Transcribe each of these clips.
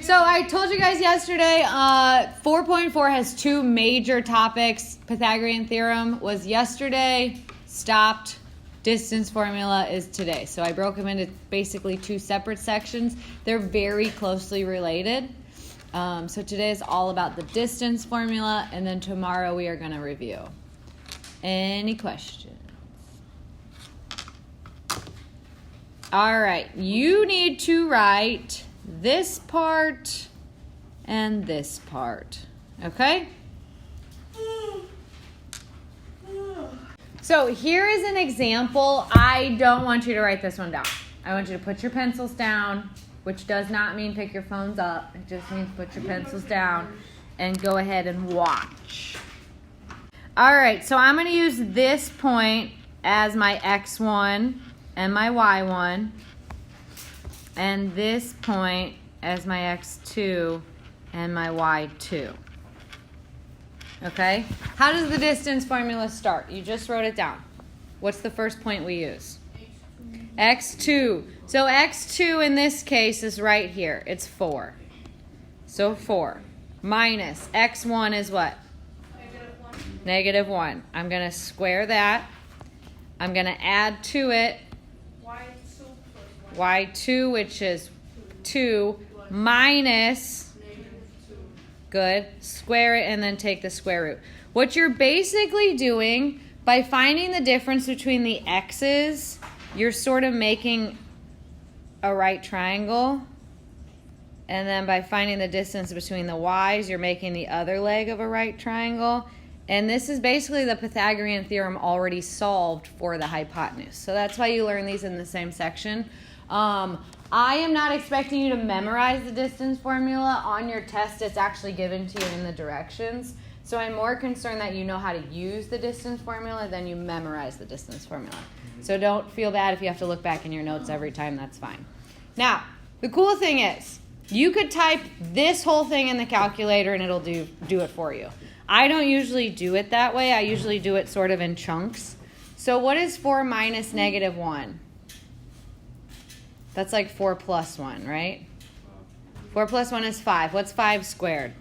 So I told you guys yesterday, 4.4 has two major topics. Pythagorean theorem was yesterday, stopped. Distance formula is today. So I broke them into basically two separate sections. They're very closely related. So today is all about the distance formula, and then tomorrow we are going to review. Any questions? All right, you need to write this part and this part, okay? So here is an example. I don't want you to write this one down. I want you to put your pencils down, which does not mean pick your phones up. It just means put your pencils down and go ahead and watch. All right, so I'm going to use this point as my x1 and my y1, and this point as my x2 and my y2. Okay? How does the distance formula start? You just wrote it down. What's the first point we use? X2. So x2 in this case is right here. It's 4. So 4 minus x1 is what? Negative 1. I'm going to square that. I'm going to add to it y2, which is 2, minus, good, square it and then take the square root. What you're basically doing by finding the difference between the x's, you're sort of making a right triangle. And then by finding the distance between the y's, you're making the other leg of a right triangle. And this is basically the Pythagorean theorem already solved for the hypotenuse. So that's why you learn these in the same section. I am not expecting you to memorize the distance formula on your test. It's actually given to you in the directions. So I'm more concerned that you know how to use the distance formula than you memorize the distance formula. So don't feel bad if you have to look back in your notes every time. That's fine. Now, the cool thing is, you could type this whole thing in the calculator and it'll do it for you. I don't usually do it that way. I usually do it sort of in chunks. So what is 4 minus negative 1? That's like 4 plus 1, right? 4 plus 1 is 5. What's 5 squared?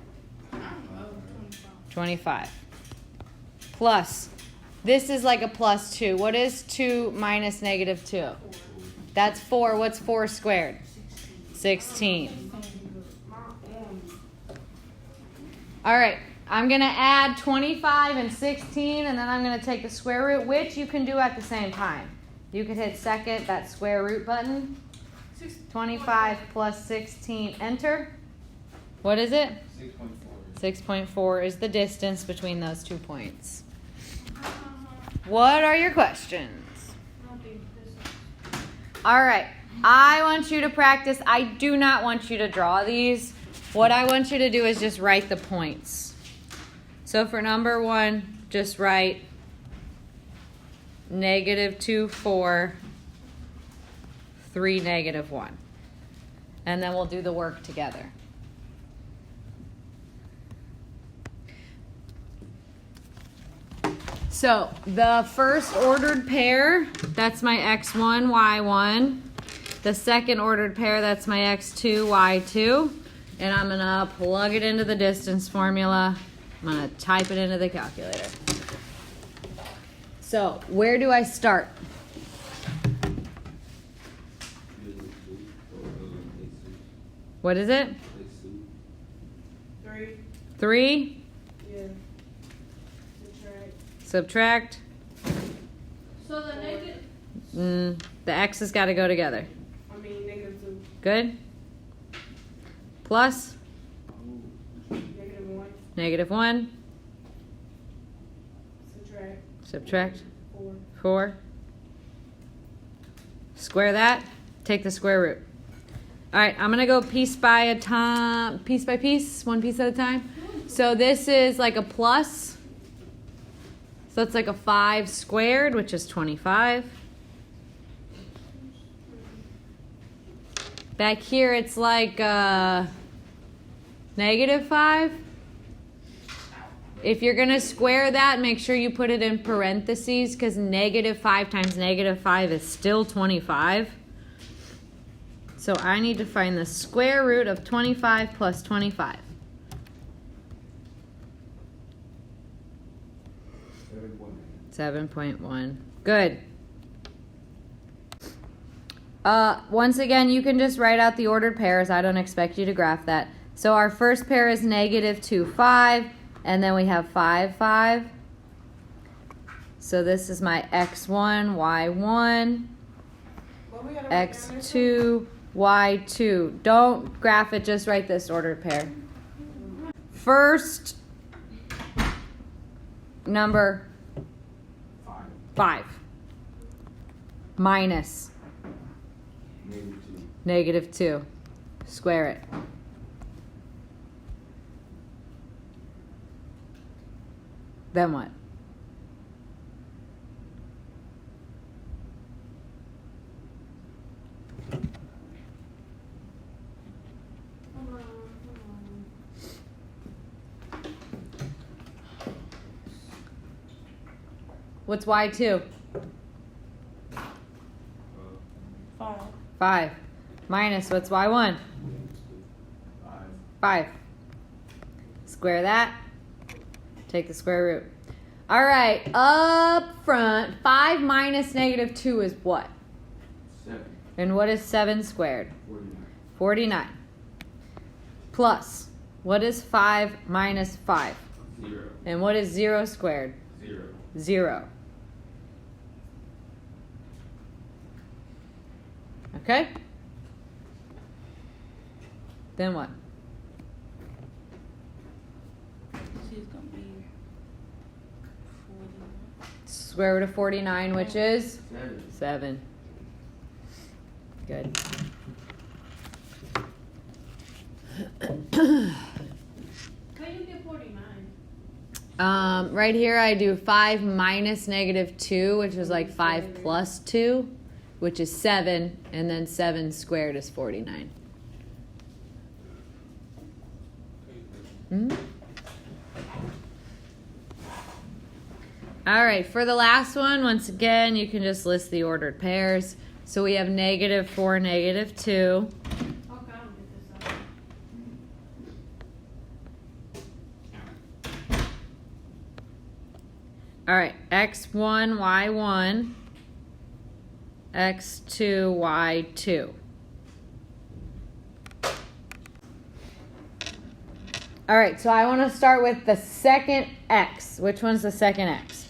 25. Plus, this is like a plus 2. What is 2 minus negative 2? That's 4. What's 4 squared? 16. All right, I'm going to add 25 and 16, and then I'm going to take the square root, which you can do at the same time. You could hit second, that square root button. 25 plus 16, enter. What is it? 6.4. 6.4 is the distance between those 2 points. What are your questions? All right, I want you to practice. I do not want you to draw these. What I want you to do is just write the points. So for number 1, just write -2, 4, 3, -1. And then we'll do the work together. So the first ordered pair, that's my x1, y1. The second ordered pair, that's my x2, y2. And I'm going to plug it into the distance formula. I'm going to type it into the calculator. So where do I start? What is it? 3. 3? Yeah. Subtract. So the negative. The x's got to go together. I mean -2. Good. Plus. -1. -1. Subtract. 4. Square that. Take the square root. All right, I'm going to go piece by piece, one piece at a time. So this is like a plus. So it's like a 5 squared, which is 25. Back here, it's like -5. If you're going to square that, make sure you put it in parentheses because -5 times -5 is still 25. So I need to find the square root of 25 plus 25. 7.1. Good. Once again, you can just write out the ordered pairs. I don't expect you to graph that. So our first pair is negative 2, 5, and then we have 5, 5. So this is my x1, y1, x2, y2. Don't graph it, just write this ordered pair. First number 5 minus negative 2. Square it. Then what? What's y2? 5. 5. Minus what's y1? 5. Square that. Take the square root. All right, up front, 5 minus negative 2 is what? 7. And what is 7 squared? 49. 49. Plus, what is 5 minus 5? 0. And what is 0 squared? 0. 0. Okay? Then what? She's gonna be 49. Square root of 49, which is 7. 7. Good. How you get 49? Right here I do 5 minus negative 2, which is like 5 plus 2, which is 7, and then 7 squared is 49. All right, for the last one, once again, you can just list the ordered pairs. So we have negative 4, negative 2. Okay, I'll get this out. All right, x1, y1, x2, y2. All right, so I want to start with the second x. Which one's the second x?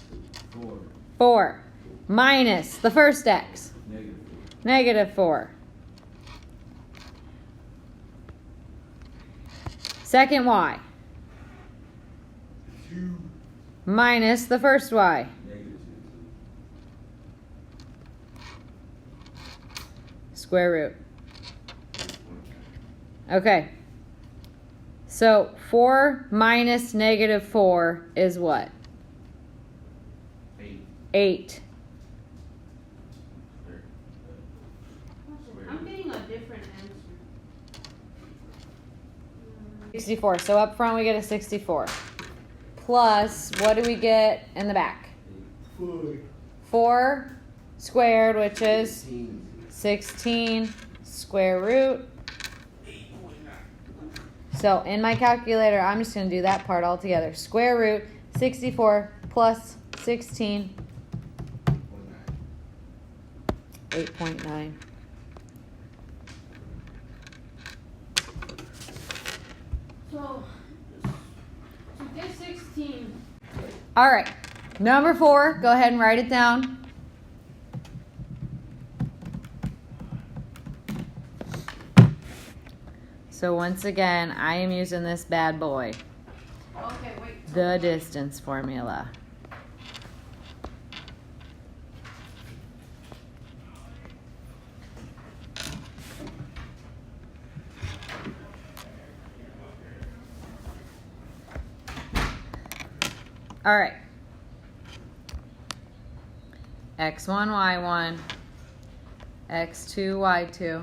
4. 4 minus the first x. Negative 4. Negative 4. Second y. 2. Minus the first y. Negative Square root. 2. Okay. So 4 minus negative 4 is what? 8. 8. I'm getting a different answer. 64. So up front we get a 64. Plus, what do we get in the back? 4 squared, which is 16 square root. So in my calculator, I'm just going to do that part all together. Square root 64 plus 16. 8.9. So, to get 16. All right. Number 4, go ahead and write it down. So once again, I am using this bad boy, Okay, wait. the distance formula. All right. X1, Y1, X2, Y2.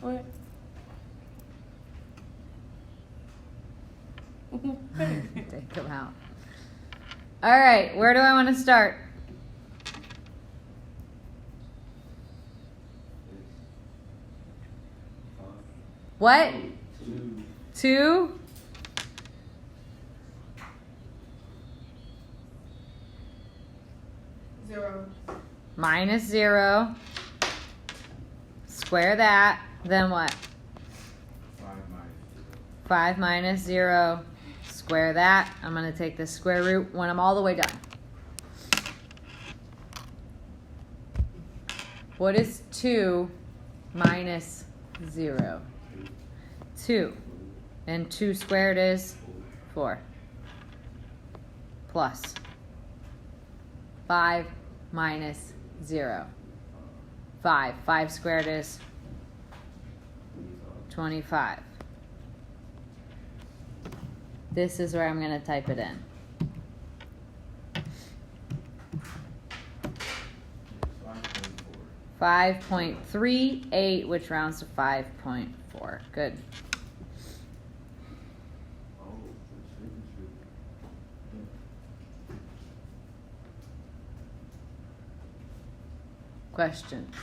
What? Take them out. All right, where do I want to start? What? 2. 2? Zero. Minus 0. Square that. Then what? 5 minus 0. 5 minus 0. Square that. I'm going to take the square root when I'm all the way done. What is 2 minus 0? 2. And 2 squared is 4. Plus 5 minus 0. 5. 5 squared is 25. This is where I'm going to type it in. 5.38, which rounds to 5.4. Good. Oh, Questions?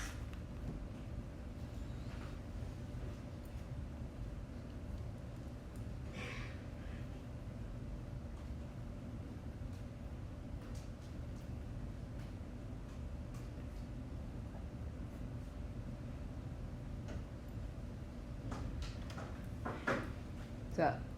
What's up?